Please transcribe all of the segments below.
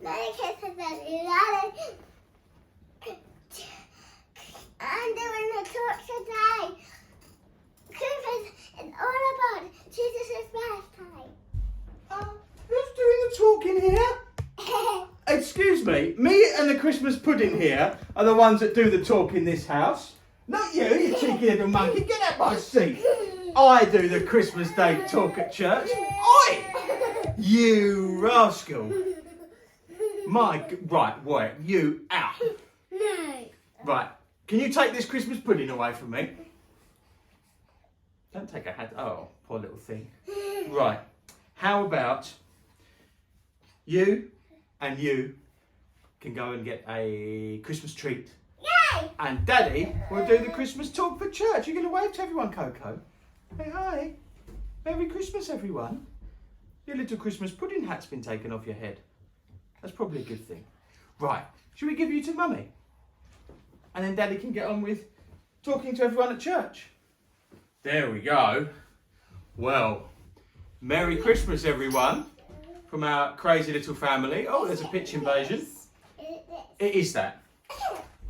Merry Christmas, everybody. I'm doing the talk today. Christmas is all about Jesus' birthday. Who's doing the talking here? Excuse me, me and the Christmas pudding here are the ones that do the talk in this house. Not you, you cheeky little monkey. Get out my seat. I do the Christmas Day talk at church. Oi! You rascal. Right, you out. No. Right, can you take this Christmas pudding away from me? Don't take a hat. Oh, poor little thing. Right, how about you and you can go and get a Christmas treat. Yay! And Daddy will do the Christmas talk for church. You're going to wave to everyone, Coco. Hey, hi. Merry Christmas, everyone. Your little Christmas pudding hat's been taken off your head. That's probably a good thing. Right, should we give you to Mummy? And then Daddy can get on with talking to everyone at church. There we go. Well, Merry Christmas, everyone, from our crazy little family. Oh, there's a pitch invasion. It is that.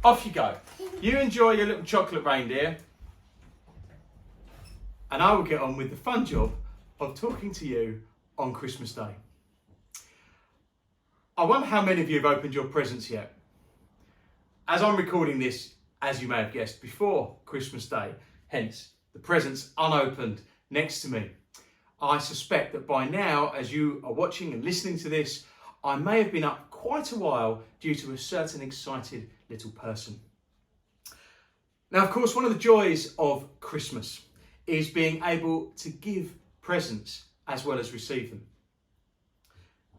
Off you go. You enjoy your little chocolate reindeer. And I will get on with the fun job of talking to you on Christmas Day. I wonder how many of you have opened your presents yet. As I'm recording this, as you may have guessed, before Christmas Day, hence the presents unopened next to me. I suspect that by now, as you are watching and listening to this, I may have been up quite a while due to a certain excited little person. Now, of course, one of the joys of Christmas is being able to give presents as well as receive them.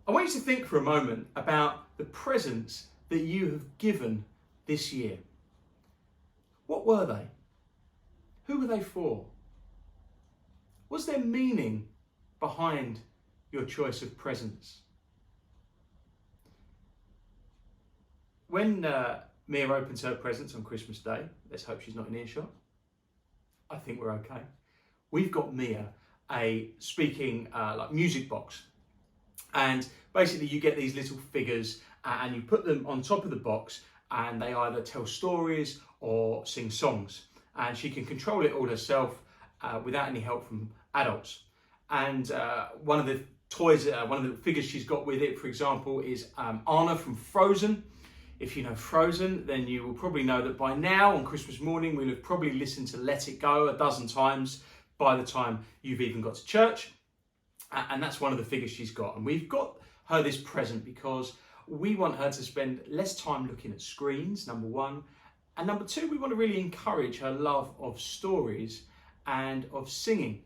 I want you to think for a moment about the presents that you have given this year. What were they? Who were they for? Was there meaning behind your choice of presents? When Mia opens her presents on Christmas Day, let's hope she's not in earshot. I think we're okay. We've got Mia a speaking like music box, and basically you get these little figures and you put them on top of the box, and they either tell stories or sing songs, and she can control it all herself without any help from adults. And one of the toys, one of the figures she's got with it, for example, is Anna from Frozen. If you know Frozen, then you will probably know that by now on Christmas morning we'll have probably listened to Let It Go a dozen times by the time you've even got to church. And that's one of the figures she's got. And we've got her this present because we want her to spend less time looking at screens, number one. And number two, we want to really encourage her love of stories and of singing.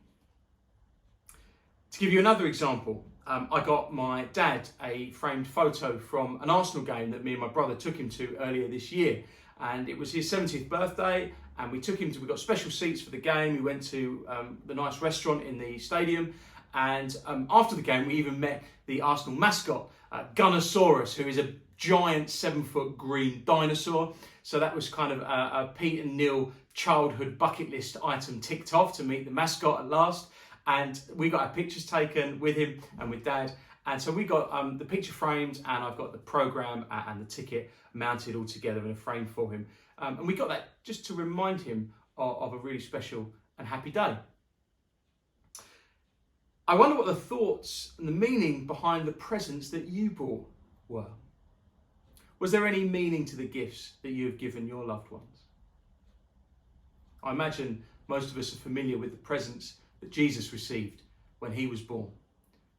To give you another example, I got my dad a framed photo from an Arsenal game that me and my brother took him to earlier this year. And it was his 70th birthday, and we got special seats for the game. We went to the nice restaurant in the stadium, and after the game we even met the Arsenal mascot, Gunnosaurus, who is a giant 7-foot green dinosaur. So that was kind of a Pete and Neil childhood bucket list item ticked off to meet the mascot at last. And we got our pictures taken with him and with Dad. And so we got the picture framed, and I've got the programme and the ticket mounted all together in a frame for him. And we got that just to remind him of a really special and happy day. I wonder what the thoughts and the meaning behind the presents that you bought were. Was there any meaning to the gifts that you have given your loved ones? I imagine most of us are familiar with the presents that Jesus received when he was born.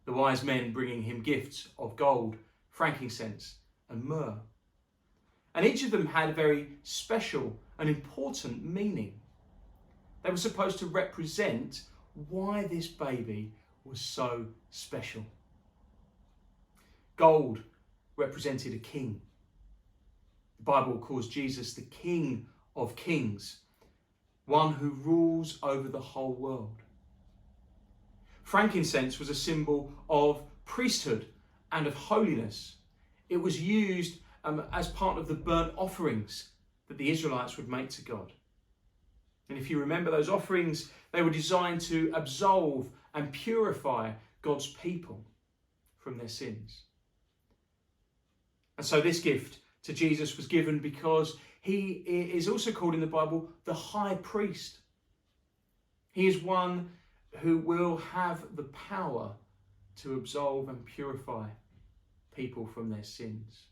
The wise men bringing him gifts of gold, frankincense, and myrrh. And each of them had a very special and important meaning. They were supposed to represent why this baby was so special. Gold represented a king. The Bible calls Jesus the King of Kings, one who rules over the whole world. Frankincense was a symbol of priesthood and of holiness. It was used as part of the burnt offerings that the Israelites would make to God. And if you remember those offerings, they were designed to absolve and purify God's people from their sins. And so this gift to Jesus was given because he is also called in the Bible the high priest. He is one who will have the power to absolve and purify people from their sins.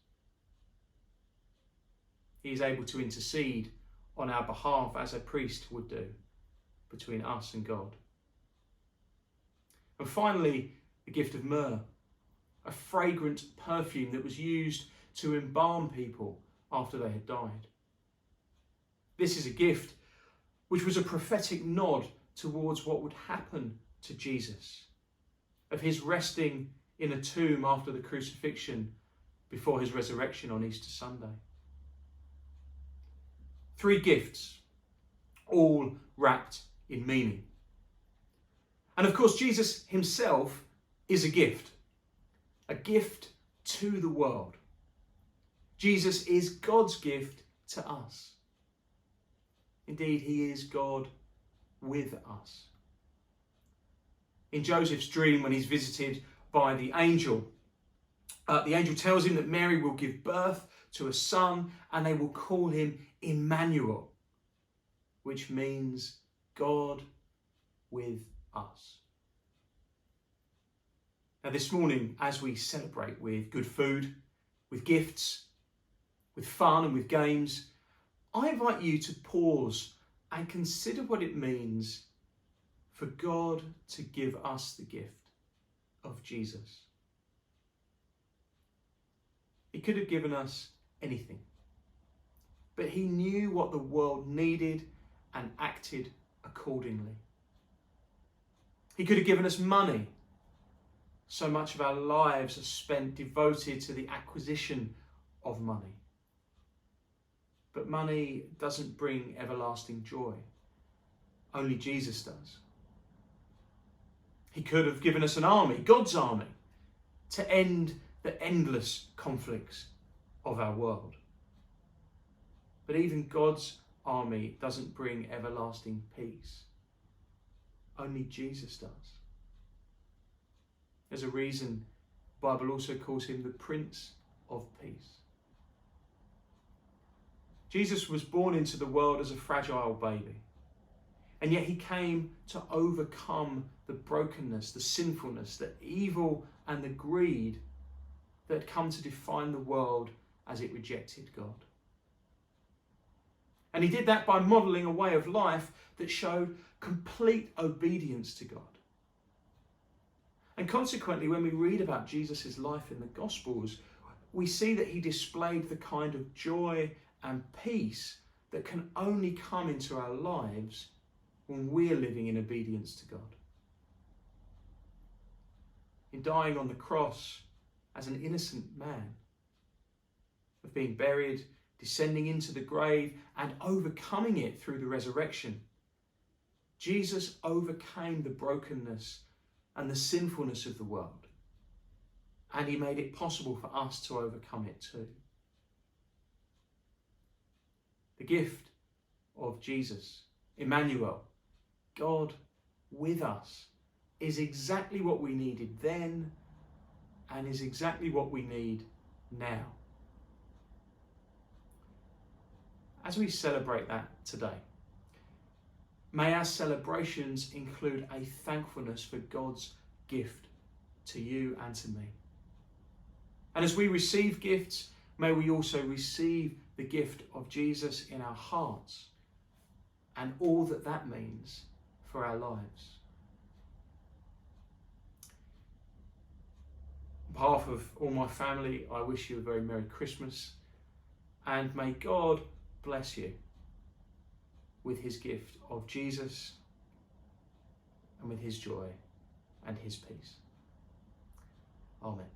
He is able to intercede on our behalf as a priest would do between us and God. And finally, the gift of myrrh, a fragrant perfume that was used to embalm people after they had died. This is a gift which was a prophetic nod towards what would happen to Jesus, of his resting in a tomb after the crucifixion before his resurrection on Easter Sunday. 3 gifts, all wrapped in meaning. And of course, Jesus himself is a gift to the world. Jesus is God's gift to us. Indeed, he is God with us. In Joseph's dream, when he's visited by the angel tells him that Mary will give birth to a son and they will call him Emmanuel, which means God with us. Now this morning, as we celebrate with good food, with gifts, with fun and with games, I invite you to pause and consider what it means for God to give us the gift of Jesus. He could have given us anything, but he knew what the world needed and acted accordingly. He could have given us money. So much of our lives are spent devoted to the acquisition of money. But money doesn't bring everlasting joy. Only Jesus does. He could have given us an army, God's army, to end the endless conflicts of our world. But even God's army doesn't bring everlasting peace. Only Jesus does. There's a reason the Bible also calls him the Prince of Peace. Jesus was born into the world as a fragile baby, and yet he came to overcome the brokenness, the sinfulness, the evil and the greed that had come to define the world as it rejected God. And he did that by modelling a way of life that showed complete obedience to God. And consequently, when we read about Jesus' life in the Gospels, we see that he displayed the kind of joy and peace that can only come into our lives when we're living in obedience to God. In dying on the cross as an innocent man, of being buried, descending into the grave and overcoming it through the resurrection, Jesus overcame the brokenness and the sinfulness of the world, and he made it possible for us to overcome it too. The gift of Jesus, Emmanuel, God with us, is exactly what we needed then and is exactly what we need now. As we celebrate that today, may our celebrations include a thankfulness for God's gift to you and to me. And as we receive gifts, may we also receive the gift of Jesus in our hearts and all that that means for our lives. On behalf of all my family, I wish you a very Merry Christmas, and may God bless you with his gift of Jesus and with his joy and his peace. Amen.